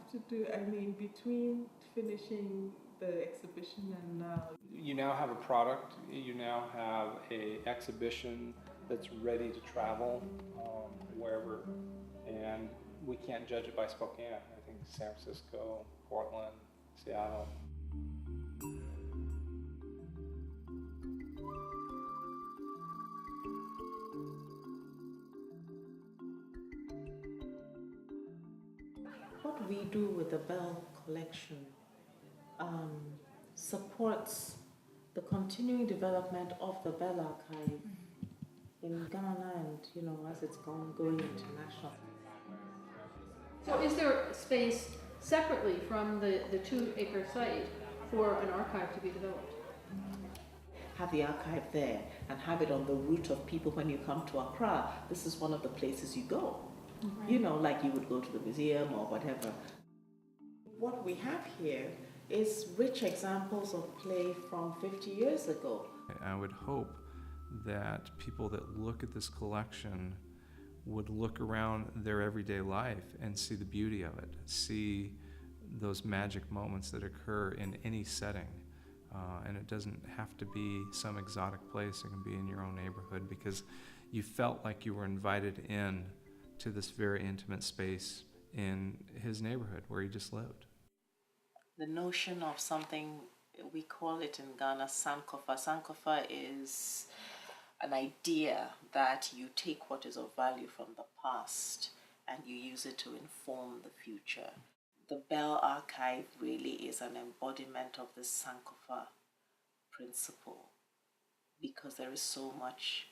have to do, I mean, between finishing the exhibition and now? You now have a product, you now have a exhibition that's ready to travel wherever, and we can't judge it by Spokane. I think San Francisco, Portland, Seattle. What we do with the Bell collection supports the continuing development of the Bell Archive in Ghana and, you know, as it's going international. So is there space separately from the 2-acre site for an archive to be developed? Have the archive there and have it on the route of people when you come to Accra. This is one of the places you go. Right. You know, like you would go to the museum or whatever. What we have here is rich examples of play from 50 years ago. I would hope that people that look at this collection would look around their everyday life and see the beauty of it, see those magic moments that occur in any setting. And it doesn't have to be some exotic place, it can be in your own neighborhood because you felt like you were invited in to this very intimate space in his neighborhood where he just lived. The notion of something, we call it in Ghana Sankofa. Sankofa is an idea that you take what is of value from the past and you use it to inform the future. The Bell Archive really is an embodiment of this Sankofa principle because there is so much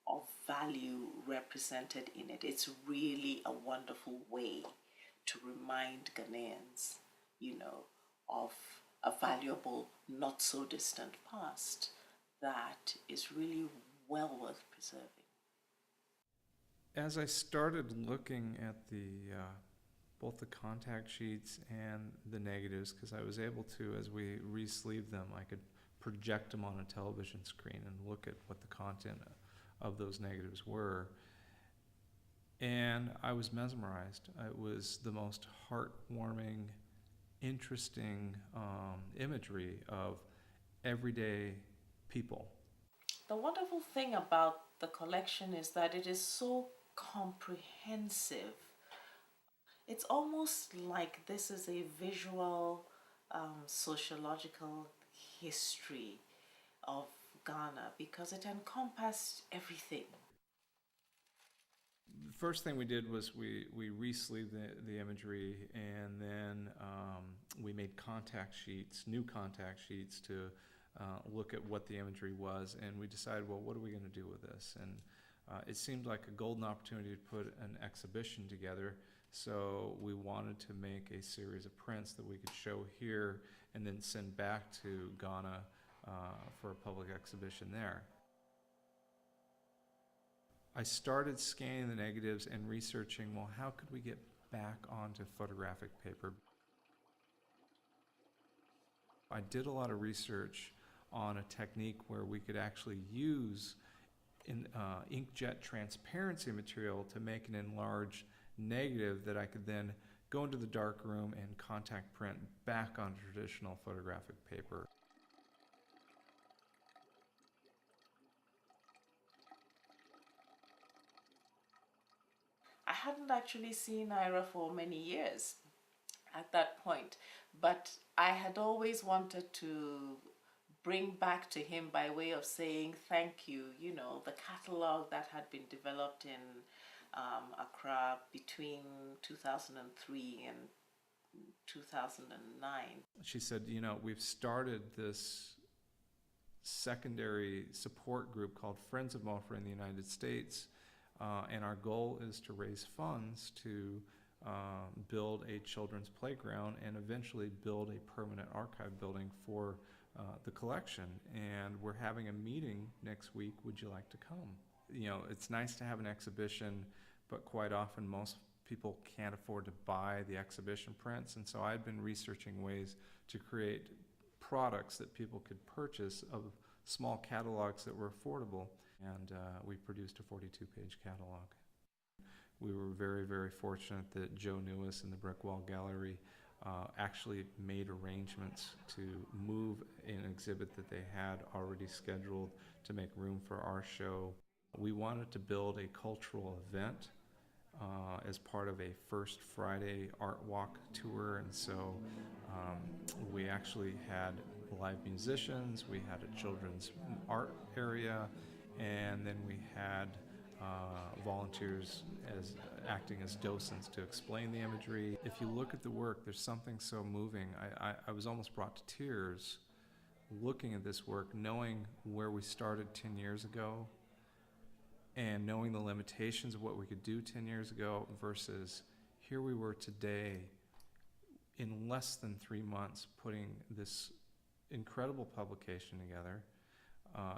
of value represented in it. It's really a wonderful way to remind Ghanaians, you know, of a valuable, not so distant past that is really well worth preserving. As I started looking at both the contact sheets and the negatives, because I was able to, as we re-sleeved them, I could project them on a television screen and look at what the content of those negatives were. And I was mesmerized. It was the most heartwarming, interesting imagery of everyday people. The wonderful thing about the collection is that it is so comprehensive. It's almost like this is a visual sociological history of Ghana because it encompassed everything. The first thing we did was we re-sleeved the imagery, and then we made contact sheets, new contact sheets to look at what the imagery was, and we decided, well, what are we going to do with this? And it seemed like a golden opportunity to put an exhibition together, so we wanted to make a series of prints that we could show here and then send back to Ghana for a public exhibition there. I started scanning the negatives and researching, well, how could we get back onto photographic paper? I did a lot of research on a technique where we could actually use inkjet transparency material to make an enlarged negative that I could then go into the dark room and contact print back on traditional photographic paper. I hadn't actually seen Ira for many years at that point, but I had always wanted to bring back to him by way of saying thank you, you know, the catalog that had been developed in Accra between 2003 and 2009. She said, you know, we've started this secondary support group called Friends of MOFRA in the United States, and our goal is to raise funds to build a children's playground and eventually build a permanent archive building for the collection. And we're having a meeting next week. Would you like to come? You know, it's nice to have an exhibition, but quite often most people can't afford to buy the exhibition prints. And so I'd been researching ways to create products that people could purchase of small catalogs that were affordable. And we produced a 42-page catalog. We were very, very fortunate that Joe Newis and the Brickwall Gallery actually made arrangements to move an exhibit that they had already scheduled to make room for our show. We wanted to build a cultural event as part of a First Friday Art Walk tour, and so we actually had live musicians, we had a children's art area, and then we had volunteers as acting as docents to explain the imagery. If you look at the work, there's something so moving. I was almost brought to tears looking at this work, knowing where we started 10 years ago and knowing the limitations of what we could do 10 years ago versus here we were today in less than 3 months putting this incredible publication together,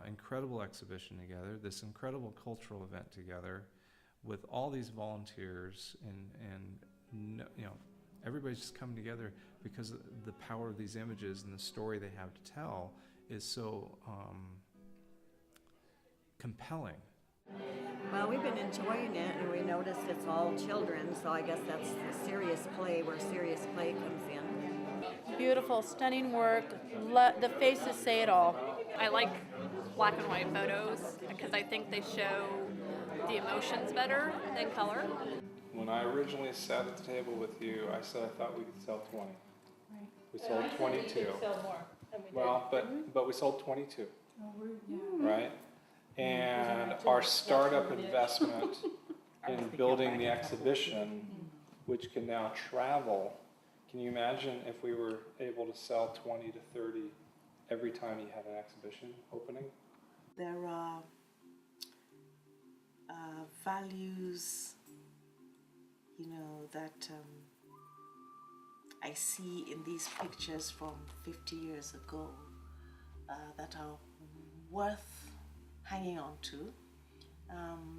incredible exhibition together, this incredible cultural event together with all these volunteers and you know, everybody's just coming together because the power of these images and the story they have to tell is so compelling. Well, we've been enjoying it, and we noticed it's all children, so I guess that's the serious play, where serious play comes in. Beautiful, stunning work. The faces say it all. I like black and white photos because I think they show the emotions better than color. When I originally sat at the table with you, I said I thought we could sell 20. We sold 22. Well, but we sold 22, right? And our startup investment in building the exhibition, which can now travel, can you imagine if we were able to sell 20 to 30 every time you had an exhibition opening? There are values, you know, that I see in these pictures from 50 years ago that are worth hanging on to,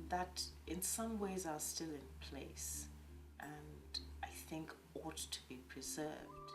that in some ways are still in place and I think ought to be preserved.